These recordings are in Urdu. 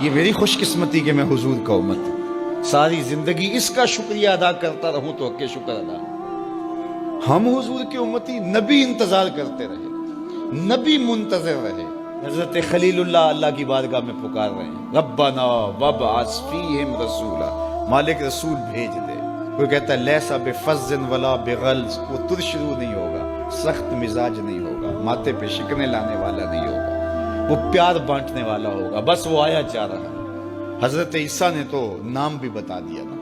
یہ میری خوش قسمتی کہ میں حضور کا امت ہوں، ساری زندگی اس کا شکریہ ادا کرتا رہوں تو کہ شکر ادا۔ ہم حضور کے امتی، نبی انتظار کرتے رہے، نبی منتظر رہے۔ حضرت خلیل اللہ کی بارگاہ میں پکار رہے ہیں، ربنا وابعث فیہم رسولا، مالک رسول بھیج دے۔ کوئی کہتا ہے لیسا بفظ ولا بغلظ، وہ ترشرو نہیں ہوگا، سخت مزاج نہیں ہوگا، ماتھے پہ شکنے لانے والا نہیں ہوگا، وہ پیار بانٹنے والا ہوگا۔ بس وہ آیا جا رہا ہے۔ حضرت عیسیٰ نے تو نام بھی بتا دیا نا،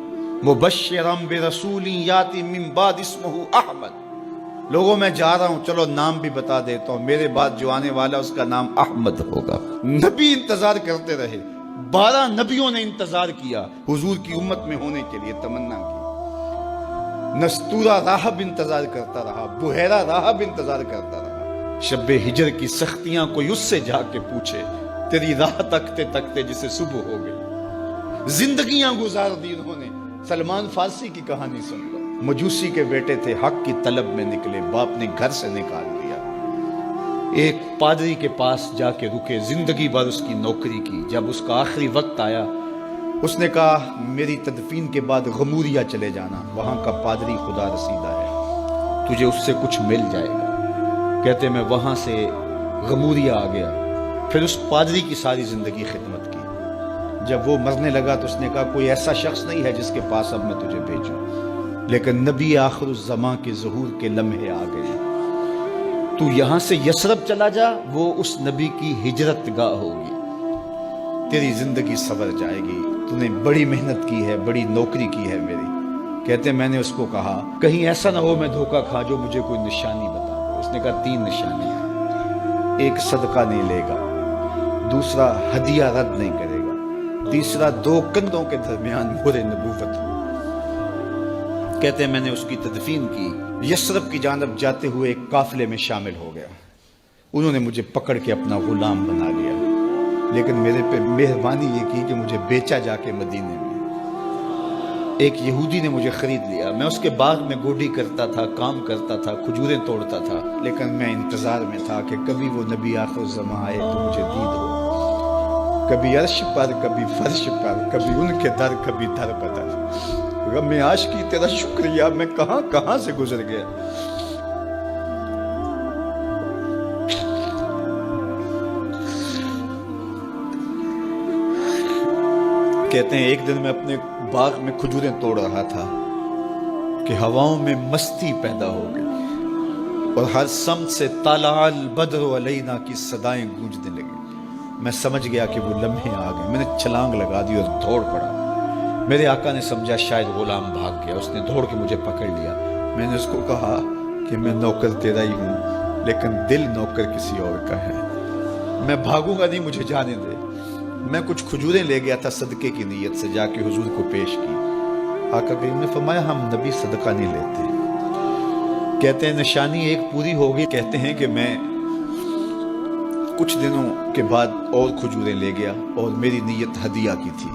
مبشرا برسول یاتی من بعد اسمہ احمد، لوگوں میں جا رہا ہوں، چلو نام بھی بتا دیتا ہوں، میرے بعد جو آنے والا اس کا نام احمد ہوگا۔ نبی انتظار کرتے رہے، 12 نبیوں نے انتظار کیا حضور کی امت میں ہونے کے لیے، تمنا کی۔ نستورہ راہب انتظار کرتا رہا، بحیرہ راہب انتظار کرتا رہا۔ شب ہجر کی سختیاں کوئی اس سے جا کے پوچھے، تیری راہ تکتے تکتے جسے صبح ہو گئی۔ زندگیاں گزار دی انہوں نے۔ سلمان فارسی کی کہانی سن لو، مجوسی کے بیٹے تھے، حق کی طلب میں نکلے، باپ نے گھر سے نکال دیا، ایک پادری کے پاس جا کے رکے، زندگی بھر اس کی نوکری کی۔ جب اس کا آخری وقت آیا، اس نے کہا میری تدفین کے بعد غموریا چلے جانا، وہاں کا پادری خدا رسیدہ ہے، تجھے اس سے کچھ مل جائے گا۔ کہتے میں وہاں سے غموریا آ گیا، پھر اس پادری کی ساری زندگی خدمت کی۔ جب وہ مرنے لگا تو اس نے کہا کوئی ایسا شخص نہیں ہے جس کے پاس اب میں تجھے بھیجوں، لیکن نبی آخر الزمان کے ظہور کے لمحے آ گئے، تو یہاں سے یثرب چلا جا، وہ اس نبی کی ہجرت گاہ ہوگی، تیری زندگی سنور جائے گی، تو نے بڑی محنت کی ہے، بڑی نوکری کی ہے میری۔ کہتے میں نے اس کو کہا کہیں ایسا نہ ہو میں دھوکہ کھا جو مجھے کوئی نشانی بتا دے۔ اس نے کہا 3 نشانیاں، ایک صدقہ نہیں لے گا، دوسرا ہدیہ رد نہیں کرے گا، تیسرا 2 کندھوں کے درمیان مہر نبوت ہو۔ کہتے ہیں میں نے اس کی تدفین کی، یثرب کی جانب جاتے ہوئے ایک قافلے میں شامل ہو گیا، انہوں نے مجھے پکڑ کے اپنا غلام بنا لیا، لیکن میرے پہ مہربانی یہ کی کہ مجھے بیچا جا کے مدینے میں۔ ایک یہودی نے مجھے خرید لیا، میں اس کے باغ میں گوڈی کرتا تھا، کام کرتا تھا، کھجوریں توڑتا تھا، لیکن میں انتظار میں تھا کہ کبھی وہ نبی آخر الزمان آئے تو مجھے دید ہو، کبھی عرش پر، کبھی فرش پر، کبھی ان کے در، کبھی در بدر۔ غم عاشقی تیرا شکریہ، میں کہاں کہاں سے گزر گیا۔ کہتے ہیں ایک دن میں اپنے باغ میں کھجوریں توڑ رہا تھا کہ ہواؤں میں مستی پیدا ہو گئی اور ہر سمت سے طلع البدر علینا کی صدائیں گونجنے لگی۔ میں سمجھ گیا کہ وہ لمحے آ گئے، میں نے چھلانگ لگا دی اور دوڑ پڑا۔ میرے آقا نے سمجھا شاید غلام بھاگ گیا، اس نے دوڑ کے مجھے پکڑ لیا۔ میں نے اس کو کہا کہ میں نوکر تیرا ہی ہوں، لیکن دل نوکر کسی اور کا ہے، میں بھاگوں گا نہیں، مجھے جانے دے۔ میں کچھ کھجوریں لے گیا تھا صدقے کی نیت سے، جا کے حضور کو پیش کی۔ آقا کریم نے فرمایا ہم نبی صدقہ نہیں لیتے۔ کہتے ہیں نشانی ایک پوری ہو گئی، کہتے ہیں کہ میں کچھ دنوں کے بعد اور کھجوریں لے گیا اور میری نیت ہدیہ کی تھی،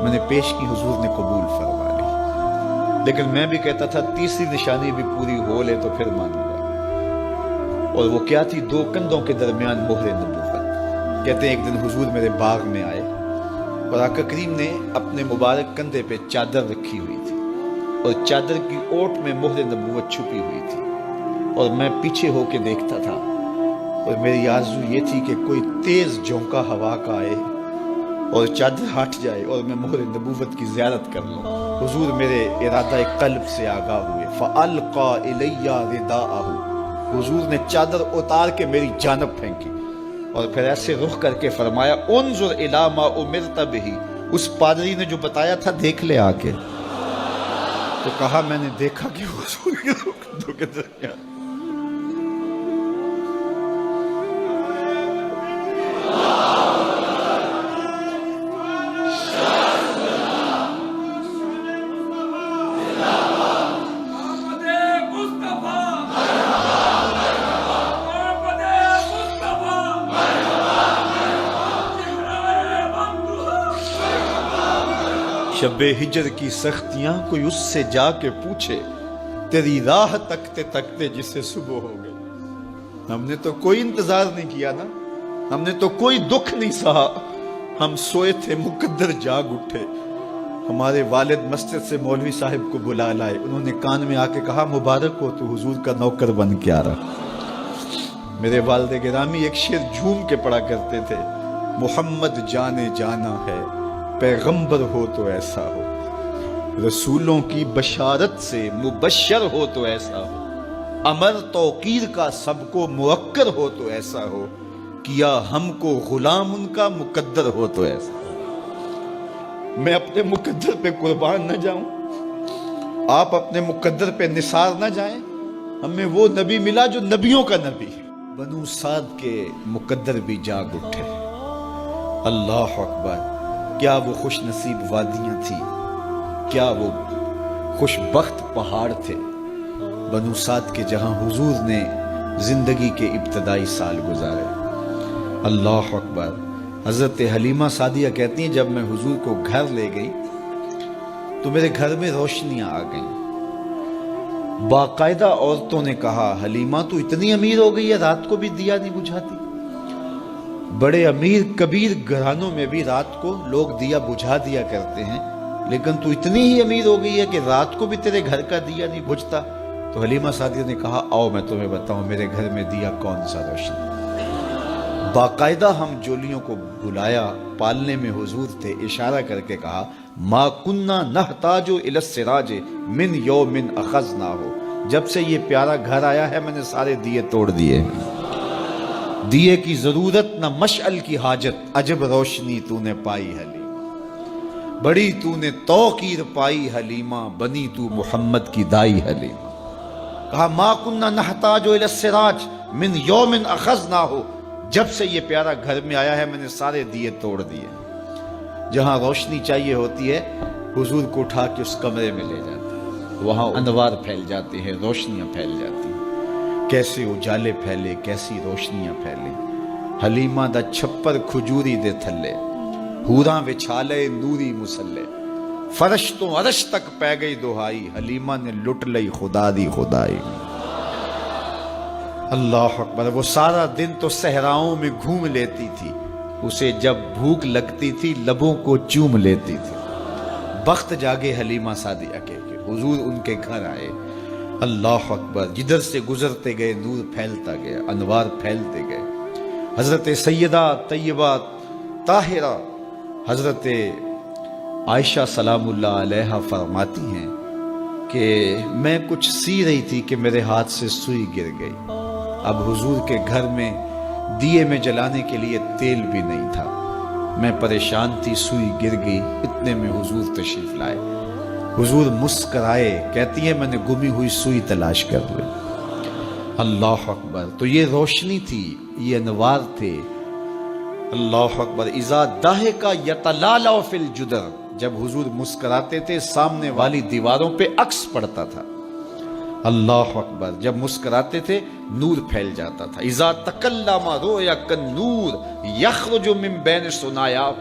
میں نے پیش کی، حضور نے قبول فرما لی، لیکن میں بھی کہتا تھا تیسری نشانی بھی پوری ہو لے تو پھر مانوں گا، اور وہ کیا تھی؟ 2 کندھوں کے درمیان مہر نبوت۔ کہتے ہیں ایک دن حضور میرے باغ میں آئے اور آقا کریم نے اپنے مبارک کندھے پہ چادر رکھی ہوئی تھی اور چادر کی اوٹ میں مہر نبوت چھپی ہوئی تھی، اور میں پیچھے ہو کے دیکھتا تھا، اور میری آرزو یہ تھی کہ کوئی تیز جھونکا ہوا کا آئے اور چادر ہٹ جائے اور میں مہر نبوت کی زیارت کر لوں۔ حضور میرے ارادہ قلب سے آگاہ ہوئے، فَأَلْقَى إِلَيَّ رِدَاءَهُ، حضور نے چادر اتار کے میری جانب پھینکی اور پھر ایسے رخ کر کے فرمایا انظر الی ما امرت بہ، اس پادری نے جو بتایا تھا دیکھ لے آ کے۔ تو کہا میں نے دیکھا کہ حضور کے کندھوں کے درمیان شب ہجر کی سختیاں کوئی اس سے جا کے پوچھے، تیری راہ تکتے تکتے جسے صبح ہو گئی۔ ہم نے تو کوئی انتظار نہیں کیا نا، ہم نے تو کوئی دکھ نہیں سہا، ہم سوئے تھے مقدر جاگ اٹھے. ہمارے والد مسجد سے مولوی صاحب کو بلا لائے. انہوں نے کان میں آ کے کہا مبارک ہو تو حضور کا نوکر بن کے آ رہا. میرے والد گرامی ایک شعر جھوم کے پڑھا کرتے تھے, محمد جانے جانا ہے پیغمبر ہو تو ایسا ہو, رسولوں کی بشارت سے مبشر ہو تو ایسا ہو, امر توقیر کا سب کو موکر ہو تو ایسا ہو, کیا ہم کو غلام ان کا مقدر ہو تو ایسا ہو. میں اپنے مقدر پہ قربان نہ جاؤں, آپ اپنے مقدر پہ نثار نہ جائیں. ہمیں وہ نبی ملا جو نبیوں کا نبی. بنو سعد کے مقدر بھی جاگ اٹھے. اللہ اکبر, کیا وہ خوش نصیب وادیاں تھیں, کیا وہ خوش بخت پہاڑ تھے بنو سعد کے, جہاں حضور نے زندگی کے ابتدائی سال گزارے. اللہ اکبر. حضرت حلیمہ سعدیہ کہتی ہیں جب میں حضور کو گھر لے گئی تو میرے گھر میں روشنیاں آ گئیں. باقاعدہ عورتوں نے کہا حلیمہ تو اتنی امیر ہو گئی ہے رات کو بھی دیا نہیں بجھاتی. بڑے امیر کبیر گھرانوں میں بھی رات کو لوگ دیا بجھا دیا کرتے ہیں, لیکن تو اتنی ہی امیر ہو گئی ہے کہ رات کو بھی تیرے گھر کا دیا نہیں بجھتا. تو حلیمہ سعدیہ نے کہا آؤ میں تمہیں بتاؤں میرے گھر میں دیا کون سا روشن. باقاعدہ ہم جولیوں کو بلایا, پالنے میں حضور تھے, اشارہ کر کے کہا ما کننا نحتاج الی السراج من یوم اخذناہ, جب سے یہ پیارا گھر آیا ہے میں نے سارے دیے توڑ دیے. دیے کی ضرورت نہ مشعل کی حاجت, عجب روشنی تو نے پائی حلیمہ, بڑی تو نے توقیر پائی حلیمہ, بنی تو محمد کی دائی حلیمہ. کہا ما کننا نحتاج الی السراج من یوم اخذناہ, جب سے یہ پیارا گھر میں آیا ہے میں نے سارے دیے توڑ دیے. جہاں روشنی چاہیے ہوتی ہے حضور کو اٹھا کے اس کمرے میں لے جاتے ہیں, وہاں انوار پھیل جاتے ہیں, روشنیاں پھیل جاتی ہیں. کیسے اجالے پھیلے, کیسی روشنیاں پھیلے. حلیمہ دا چھپر کھجوری دے تھلے, حوراں وچھالے نوری مسلے, فرش تو عرش تک پہ گئی دہائی, حلیمہ نے لٹ لئی خدا دی خدائی. اللہ اکبر. وہ سارا دن تو صحراؤں میں گھوم لیتی تھی, اسے جب بھوک لگتی تھی لبوں کو چوم لیتی تھی. بخت جاگے حلیمہ سعدیہ کے حضور ان کے گھر آئے. اللہ اکبر. جدھر سے گزرتے گئے نور پھیلتا گیا, انوار پھیلتے گئے. حضرت سیدہ طیبہ طاہرہ حضرت عائشہ سلام اللہ علیہا فرماتی ہیں کہ میں کچھ سی رہی تھی کہ میرے ہاتھ سے سوئی گر گئی. اب حضور کے گھر میں دیے میں جلانے کے لیے تیل بھی نہیں تھا. میں پریشان تھی, سوئی گر گئی. اتنے میں حضور تشریف لائے. حضور مسکرائے, کہتی ہے میں نے گمی ہوئی سوئی تلاش کر لی. اللہ اکبر. تو یہ روشنی تھی, یہ انوار تھے. اللہ اکبر. اذا ضحک یتلالع فی الجدر, جب حضور مسکراتے تھے سامنے والی دیواروں پہ عکس پڑتا تھا. اللہ اکبر. جب مسکراتے تھے نور پھیل جاتا تھا. اذا تکلم رؤیا کالنور یخرج من بین ثنایاہ,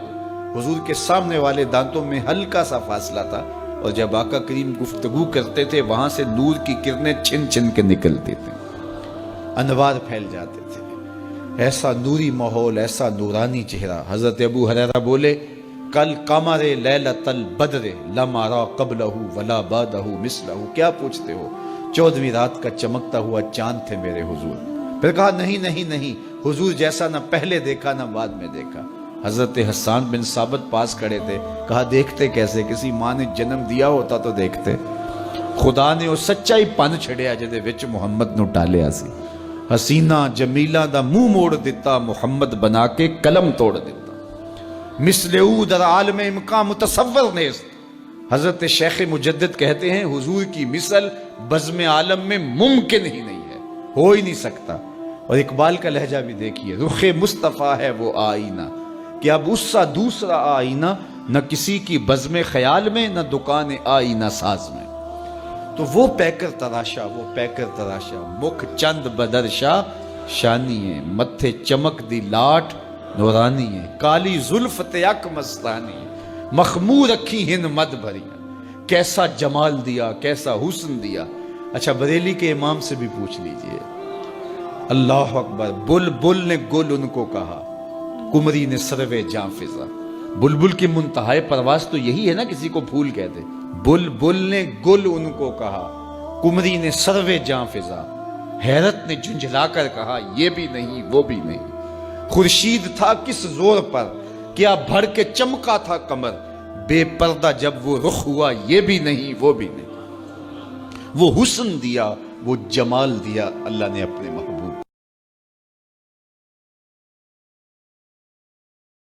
حضور کے سامنے والے دانتوں میں ہلکا سا فاصلہ تھا, اور جب آقا کریم گفتگو کرتے تھے وہاں سے نور کی کرنیں چھن چھن کے نکلتی تھیں, انوار پھیل جاتے تھے. ایسا نوری ماحول, ایسا نورانی چہرہ. حضرت ابو ہریرہ بولے کل قمر لیلۃ البدر لم ارى قبلہ ولا بعدہ مثلہ. کیا پوچھتے ہو, 14ویں رات کا چمکتا ہوا چاند تھے میرے حضور. پھر کہا نہیں نہیں نہیں, حضور جیسا نہ پہلے دیکھا نہ بعد میں دیکھا. حضرت حسان بن ثابت پاس کھڑے تھے. کہا دیکھتے کیسے, کسی ماں نے جنم دیا ہوتا تو دیکھتے. خدا نے وہ سچائی پن چھڑیا جدے وچ محمد نو ٹالیا سی. حسینہ جمیلہ دا منہ موڑ دیتا, محمد بنا کے قلم توڑ دیتا. مثل او در عالم امکان متصور نیست. حضرت شیخ مجدد کہتے ہیں حضور کی مثل بزم عالم میں ممکن ہی نہیں ہے, ہو ہی نہیں سکتا. اور اقبال کا لہجہ بھی دیکھیے, رخ مصطفیٰ ہے وہ آئینہ کہ اب اس سا دوسرا آئینہ, نہ کسی کی بزم خیال میں نہ دکان آئینہ ساز میں. تو وہ پیکر تراشا, وہ پیکر تراشا, مکھ چند بدرشا شانی ہے, متھے چمک دی لاٹ نورانی ہے, کالی زلف تیک مستانی ہے, مخمور رکھی ہن مد بھری. کیسا جمال دیا, کیسا حسن دیا. اچھا بریلی کے امام سے بھی پوچھ لیجئے. اللہ اکبر. بل بل نے گل ان کو کہا, کمری نے سروے جاں فضا. بلبل کی منتہائے پرواز تو یہی ہے نا، کسی کو پھول کہتے. بلبل نے گل ان کو کہا، کمری نے سروے جاں فضا، حیرت نے جھنجھلا کر کہا یہ بھی نہیں وہ بھی نہیں. خورشید تھا کس زور پر، کیا بھر کے چمکا تھا قمر، بے پردہ جب وہ رخ ہوا یہ بھی نہیں وہ بھی نہیں. وہ حسن دیا وہ جمال دیا اللہ نے اپنے محبوب